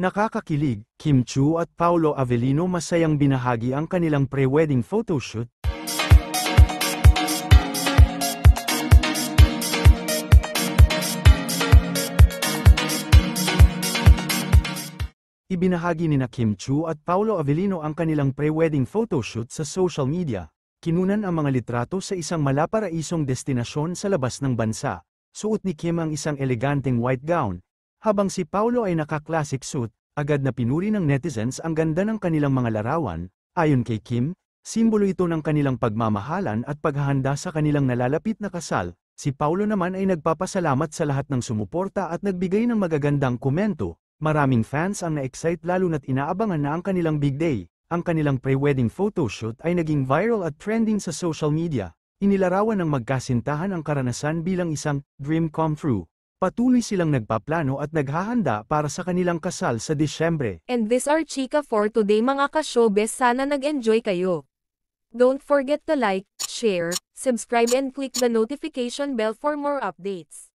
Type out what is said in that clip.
Nakakakilig, Kim Chiu at Paolo Avellino masayang binahagi ang kanilang pre-wedding photoshoot. Ibinahagi nina Kim Chiu at Paolo Avellino ang kanilang pre-wedding photoshoot sa social media. Kinunan ang mga litrato sa isang malaparaisong destinasyon sa labas ng bansa. Suot ni Kim ang isang eleganteng white gown, habang si Paolo ay naka-classic suit. Agad na pinuri ng netizens ang ganda ng kanilang mga larawan. Ayon kay Kim, simbolo ito ng kanilang pagmamahalan at paghahanda sa kanilang nalalapit na kasal. Si Paolo naman ay nagpapasalamat sa lahat ng sumuporta at nagbigay ng magagandang komento. Maraming fans ang na-excite lalo na't inaabangan na ang kanilang big day. Ang kanilang pre-wedding photoshoot ay naging viral at trending sa social media. Inilarawan ng magkasintahan ang karanasan bilang isang dream come true. Patuloy silang nagpaplano at naghahanda para sa kanilang kasal sa Disyembre. And this are chika for today mga ka-showbiz, sana nag-enjoy kayo. Don't forget to like, share, subscribe and click the notification bell for more updates.